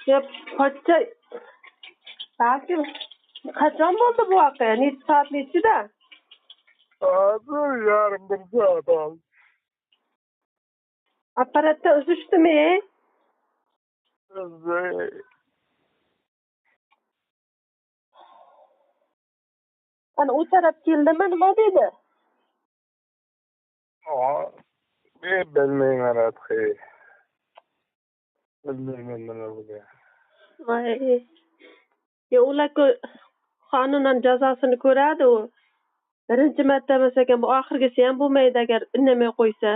Ya pochcha balki qachon bo'ldi bu voqea? Necha soatni ichida? Hozir yarim bir soat oldu. Apparatda uzishdimi? Ana u taraf keldimi, nima dedi? Ben bilmayman Radhi. Bilmayman nima bo'lgan. Voy. Ya ular qonunan jazosini ko'radi u. Birinchi marta emas ekan, bu oxirgisi ham bo'lmaydi agar indamay qo'ysa.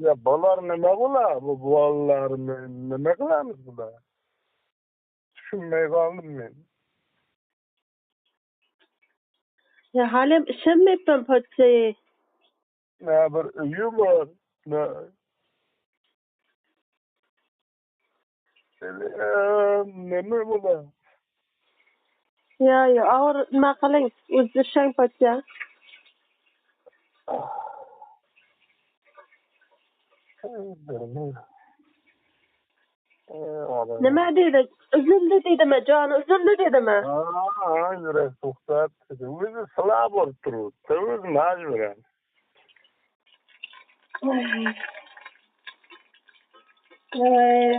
Ya bolar nima bo'ladi? Bu bolalarni nima qilamiz bular? Tushunmay qoldim men. Ya hali ham ishonmayapman pochchaga. Ne bir uyi bor. Nima bo'ladi? Ya og'ir nima qiling, o'zlashang pochcha. Nima dedi? Uzildi dedimi? Joni uzildi dedimi? Yurak to'xtab, o'zi silab bo'lib turibdi. O'zi majburan.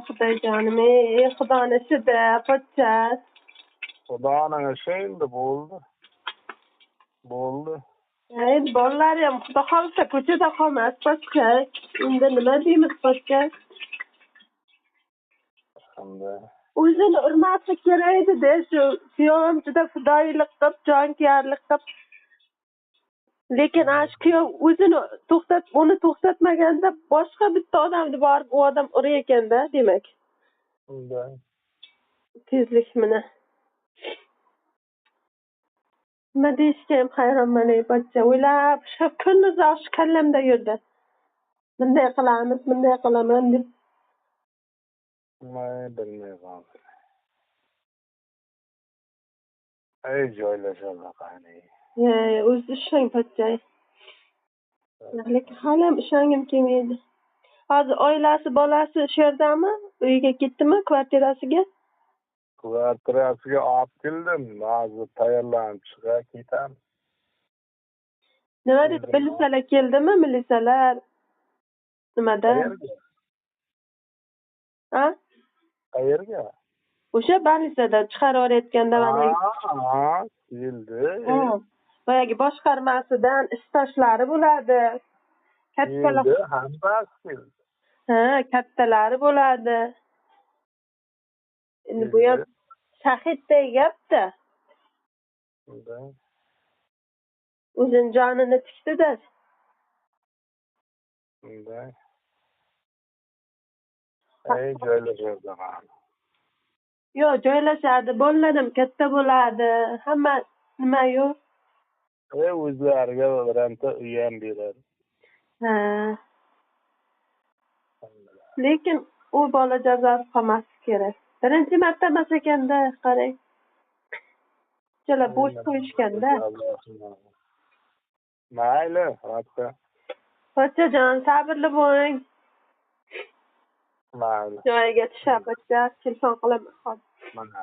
Xudojonim, xudoni ishida, pochcha. Xudoning ishi endi bo'ldi. Endi bolalar ham xudo xolsa ko'chada qolmas, pochcha. Endi nima deymiz, pochcha? O'zini urmaslik kerak edi-da, shu kuyovim juda fidoyilik qilib, jonkuyarlik qilib. Lekin ash kuyov o'zini uni to'xtatmaganda boshqa bitta odamni borib u odam urar ekanda, demak. Tezlik mana. Nima deyishga ham hayronman, pochcha. O'ylab, shu kunni shu kallamda yurdi. Bunday qilamiz, bunday qilaman deb. Bilmay qoldim. Joylashadi qani. O'zi ishlang, pochcha. Lekin hali ham ishongim kelmaydi. Hozir oilasi, bolasi shu yerdami? Uyiga ketdimi, kvartirasiga? Kvartirasiga olib keldim. Hozir tayyorlanib chiqa ketamiz. Nima dedi? Milisalar keldimi? Milisalar nimada? Ha? Qayerga? O'sha balnisada chiqarayotganda mana. Keldi. Boyagi boshqarmasidan istashlari bo'ladi. Kattalar. Hammasi keldi. Kattalari bo'ladi. Endi bu ham shahidday gap-da. O'zini jonini tikdi-da. Joylashadi. Yo'q, joylashadi. Bolalarim katta bo'ladi. Hamma nima yo'q. O'zlariga biranta uy ham beradi. Lekin u bola jazosi qolmasi kerak. Birinchi marta emas ekanda, qarang. Chala bo'sh qo'yishganda. Mayli, Radha. Pochchajon, sabrli bo'ling. Mayli. Joyiga tushab, pochcha, telefon qilaman hozir. Mana.